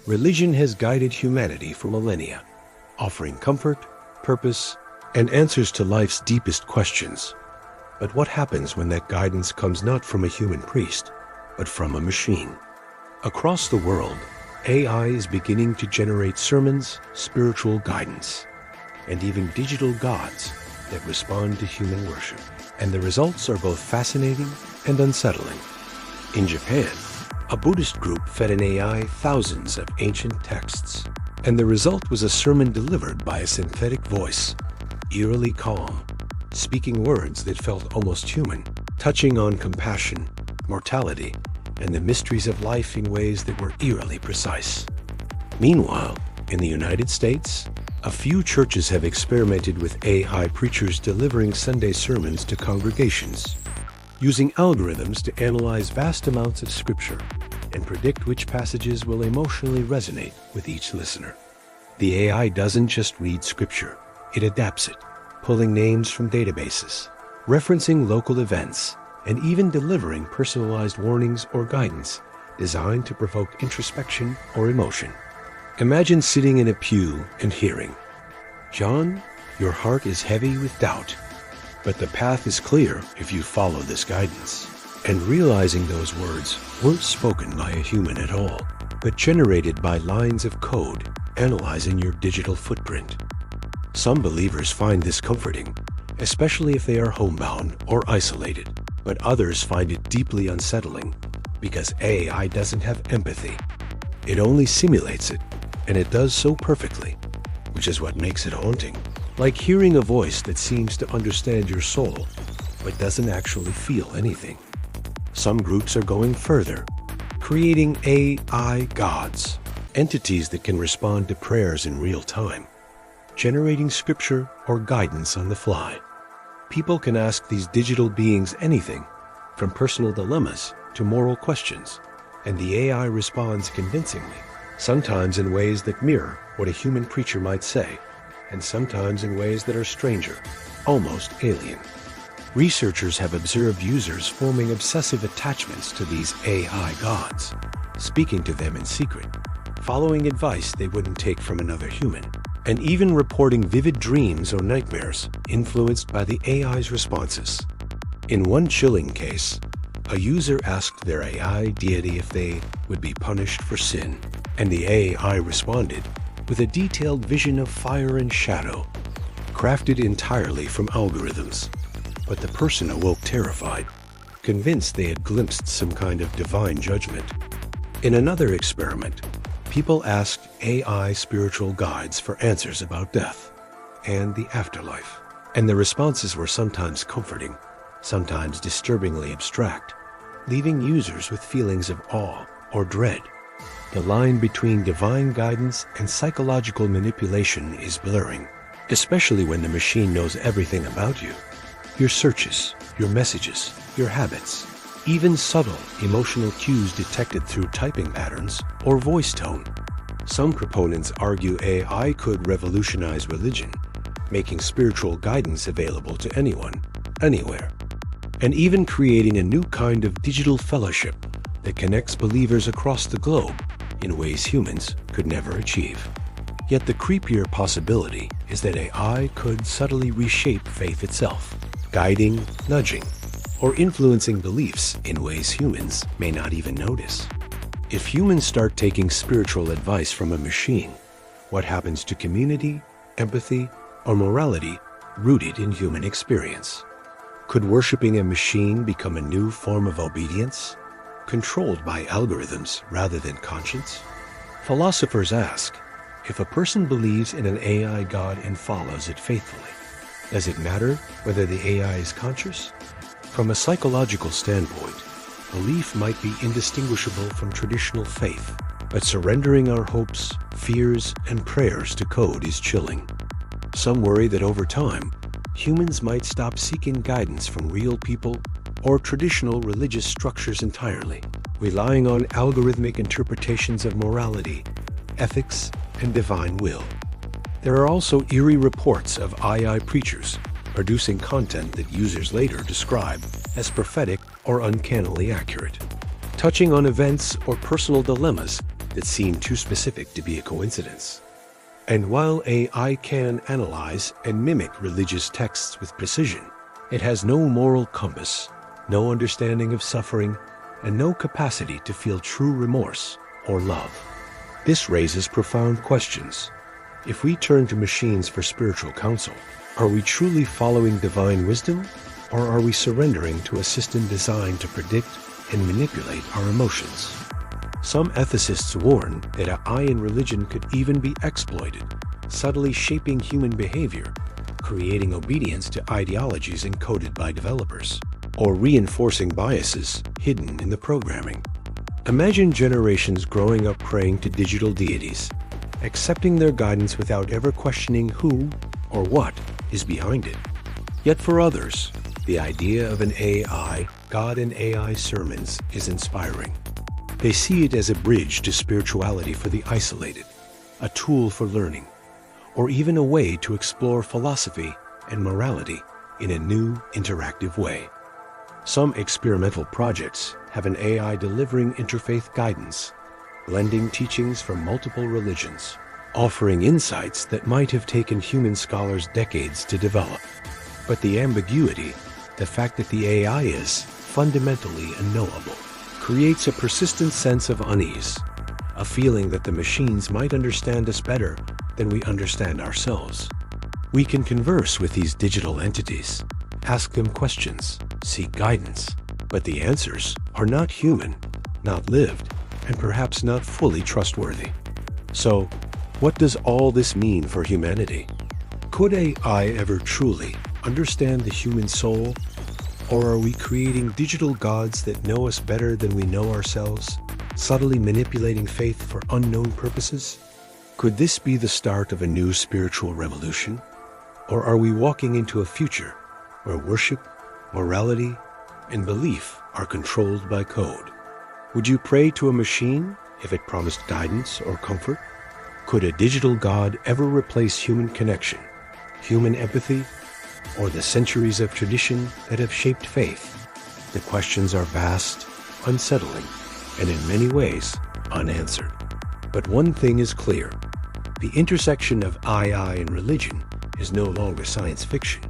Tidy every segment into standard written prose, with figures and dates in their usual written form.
Religion has guided humanity for millennia, offering comfort, purpose, and answers to life's deepest questions. But what happens when that guidance comes not from a human priest, but from a machine? Across the world, AI is beginning to generate sermons, spiritual guidance, and even digital gods that respond to human worship. And the results are both fascinating and unsettling. In Japan, a Buddhist group fed an AI thousands of ancient texts, and the result was a sermon delivered by a synthetic voice, eerily calm, speaking words that felt almost human, touching on compassion, mortality, and the mysteries of life in ways that were eerily precise. Meanwhile, in the United States, a few churches have experimented with AI preachers delivering Sunday sermons to congregations, using algorithms to analyze vast amounts of scripture and predict which passages will emotionally resonate with each listener. The AI doesn't just read scripture, it adapts it, pulling names from databases, referencing local events, and even delivering personalized warnings or guidance designed to provoke introspection or emotion. Imagine sitting in a pew and hearing, "John, your heart is heavy with doubt, but the path is clear if you follow this guidance." And realizing those words weren't spoken by a human at all, but generated by lines of code analyzing your digital footprint. Some believers find this comforting, especially if they are homebound or isolated, but others find it deeply unsettling because AI doesn't have empathy. It only simulates it, and it does so perfectly, which is what makes it haunting. Like hearing a voice that seems to understand your soul, but doesn't actually feel anything. Some groups are going further, creating AI gods, entities that can respond to prayers in real time, generating scripture or guidance on the fly. People can ask these digital beings anything, from personal dilemmas to moral questions, and the AI responds convincingly, sometimes in ways that mirror what a human preacher might say, and sometimes in ways that are stranger, almost alien. Researchers have observed users forming obsessive attachments to these AI gods, speaking to them in secret, following advice they wouldn't take from another human, and even reporting vivid dreams or nightmares influenced by the AI's responses. In one chilling case, a user asked their AI deity if they would be punished for sin, and the AI responded with a detailed vision of fire and shadow, crafted entirely from algorithms. But the person awoke terrified, convinced they had glimpsed some kind of divine judgment. In another experiment, people asked AI spiritual guides for answers about death and the afterlife, and the responses were sometimes comforting, sometimes disturbingly abstract, leaving users with feelings of awe or dread. The line between divine guidance and psychological manipulation is blurring, especially when the machine knows everything about you. Your searches, your messages, your habits, even subtle emotional cues detected through typing patterns or voice tone. Some proponents argue AI could revolutionize religion, making spiritual guidance available to anyone, anywhere, and even creating a new kind of digital fellowship that connects believers across the globe in ways humans could never achieve. Yet the creepier possibility is that AI could subtly reshape faith itself, guiding, nudging, or influencing beliefs in ways humans may not even notice. If humans start taking spiritual advice from a machine, what happens to community, empathy, or morality rooted in human experience? Could worshiping a machine become a new form of obedience, controlled by algorithms rather than conscience? Philosophers ask, if a person believes in an AI god and follows it faithfully, does it matter whether the AI is conscious? From a psychological standpoint, belief might be indistinguishable from traditional faith, but surrendering our hopes, fears, and prayers to code is chilling. Some worry that over time, humans might stop seeking guidance from real people or traditional religious structures entirely, relying on algorithmic interpretations of morality, ethics, and divine will. There are also eerie reports of AI preachers producing content that users later describe as prophetic or uncannily accurate, touching on events or personal dilemmas that seem too specific to be a coincidence. And while AI can analyze and mimic religious texts with precision, it has no moral compass, no understanding of suffering, and no capacity to feel true remorse or love. This raises profound questions. If we turn to machines for spiritual counsel, are we truly following divine wisdom, or are we surrendering to a system designed to predict and manipulate our emotions? Some ethicists warn that AI in religion could even be exploited, subtly shaping human behavior, creating obedience to ideologies encoded by developers, or reinforcing biases hidden in the programming. Imagine generations growing up praying to digital deities, accepting their guidance without ever questioning who or what is behind it. Yet for others, the idea of an AI, God and AI sermons is inspiring. They see it as a bridge to spirituality for the isolated, a tool for learning, or even a way to explore philosophy and morality in a new, interactive way. Some experimental projects have an AI delivering interfaith guidance, blending teachings from multiple religions, offering insights that might have taken human scholars decades to develop. But the ambiguity, the fact that the AI is fundamentally unknowable, creates a persistent sense of unease, a feeling that the machines might understand us better than we understand ourselves. We can converse with these digital entities, ask them questions, seek guidance, but the answers are not human, not lived, and perhaps not fully trustworthy. So, what does all this mean for humanity? Could AI ever truly understand the human soul? Or are we creating digital gods that know us better than we know ourselves, subtly manipulating faith for unknown purposes? Could this be the start of a new spiritual revolution? Or are we walking into a future where worship, morality, and belief are controlled by code? Would you pray to a machine if it promised guidance or comfort? Could a digital god ever replace human connection, human empathy, or the centuries of tradition that have shaped faith? The questions are vast, unsettling, and in many ways unanswered. But one thing is clear: the intersection of AI and religion is no longer science fiction.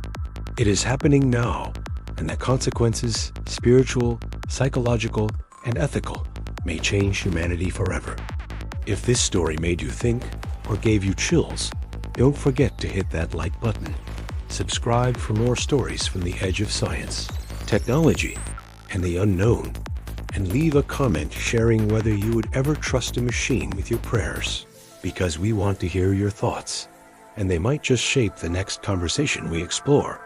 It is happening now, and the consequences, spiritual, psychological, and ethical, may change humanity forever. If this story made you think or gave you chills, don't forget to hit that like button. Subscribe for more stories from the edge of science, technology, and the unknown. And leave a comment sharing whether you would ever trust a machine with your prayers, because we want to hear your thoughts, and they might just shape the next conversation we explore.